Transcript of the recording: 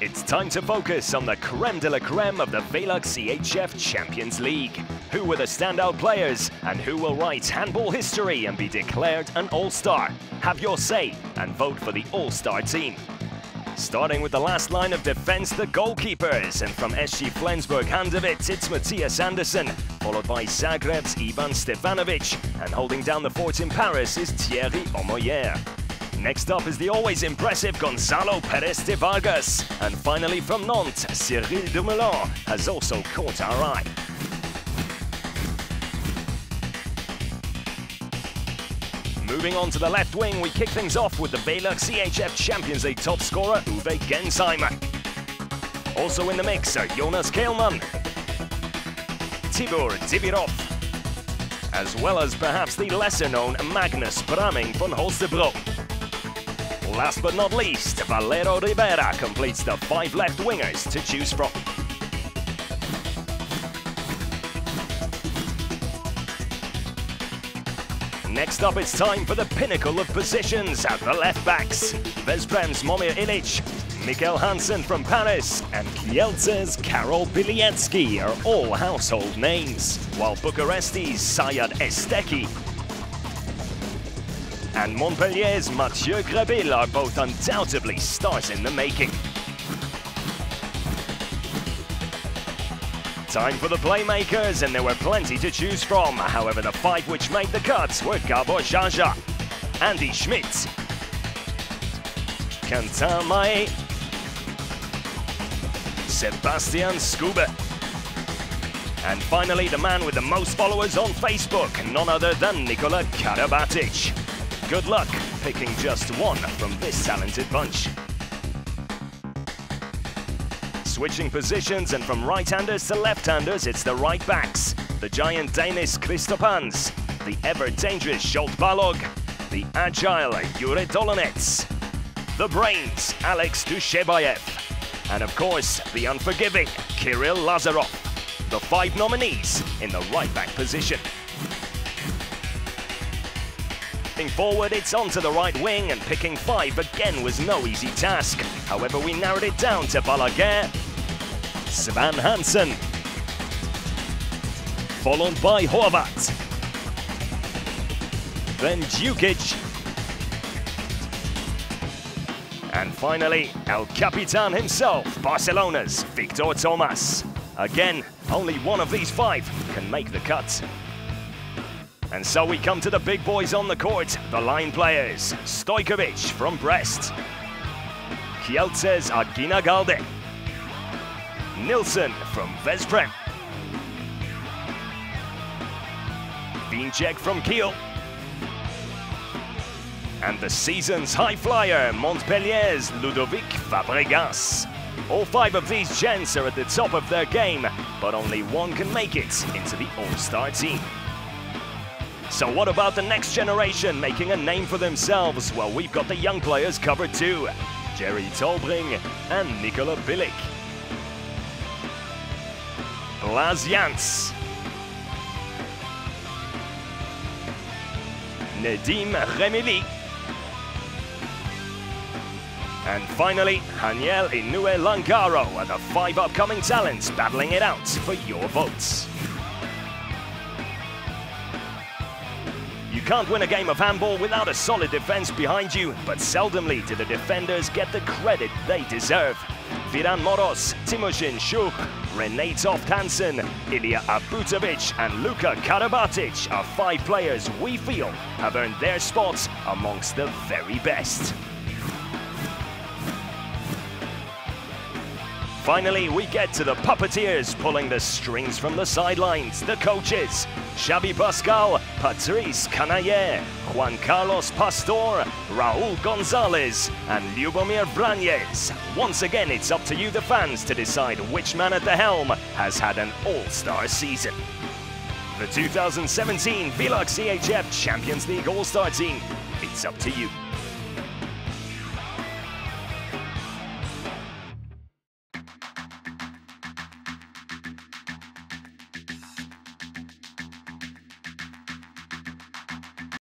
It's time to focus on the creme de la creme of the VELUX EHF Champions League. Who were the standout players and who will write handball history and be declared an all-star? Have your say and vote for the all-star team. Starting with the last line of defense, the goalkeepers, and from SC Flensburg-Handewitt, it's Matthias Andersen, followed by Zagreb's Ivan Stefanovic, and holding down the fort in Paris is Thierry Omoyer. Next up is the always impressive Gonzalo Perez de Vargas, and finally from Nantes, Cyril Dumoulin has also caught our eye. Moving on to the left wing, we kick things off with the VELUX EHF Champions League top scorer Uwe Gensheimer. Also in the mix are Jonas Kehlmann, Tibor Divirov, as well as perhaps the lesser-known Magnus Braming von Holstebro. Last but not least, Valero Rivera completes the 5 left wingers to choose from. Next up, it's time for the pinnacle of positions at the left backs. Veszprém's Momir Ilic, Mikkel Hansen from Paris, and Kielce's Karol Biliecki are all household names, while Bucuresti's Sayad Esteki and Montpellier's Mathieu Greville are both undoubtedly stars in the making. Time for the playmakers, and there were plenty to choose from. However, the 5 which made the cuts were Gabor Jaja, Andy Schmidt, Quentin Mahé, Sebastian Skube, and finally the man with the most followers on Facebook, none other than Nikola Karabatic. Good luck picking just one from this talented bunch. Switching positions, and from right-handers to left-handers, it's the right backs. The giant Danish Kristopans, the ever-dangerous Scholt Balog, the agile Jure Dolonets, the brains Alex Dushebaev, and of course the unforgiving Kirill Lazarov. The 5 nominees in the right-back position. Moving forward, it's on to the right wing, and picking 5 again was no easy task. However, we narrowed it down to Balaguer, Svan Hansen, followed by Horvat, then Djukic, and finally El Capitan himself, Barcelona's Victor Thomas. Again, only one of these 5 can make the cut. And so we come to the big boys on the court, the line players. Stojkovic from Brest, Kielce's Aguinagalde, Nilsson from Veszprém, Vinček from Kiel, and the season's high flyer, Montpellier's Ludovic Fabregas. All 5 of these gents are at the top of their game, but only one can make it into the all-star team. So what about the next generation making a name for themselves? Well, we've got the young players covered too. Jerry Tolbring and Nikola Bilic, Blas Jans, Nedim Remili, and finally, Haniel Inoue Langaro are the 5 upcoming talents battling it out for your votes. You can't win a game of handball without a solid defense behind you, but seldomly do the defenders get the credit they deserve. Viran Moros, Timoshin Shuk, René Toft Hansen, Ilya Abutovic and Luka Karabatic are 5 players we feel have earned their spots amongst the very best. Finally, we get to the puppeteers pulling the strings from the sidelines, the coaches. Xavi Pascal, Patrice Canayer, Juan Carlos Pastor, Raul Gonzalez, and Ljubomir Vranjes. Once again, it's up to you, the fans, to decide which man at the helm has had an all-star season. The 2017 VELUX EHF Champions League All-Star Team, it's up to you.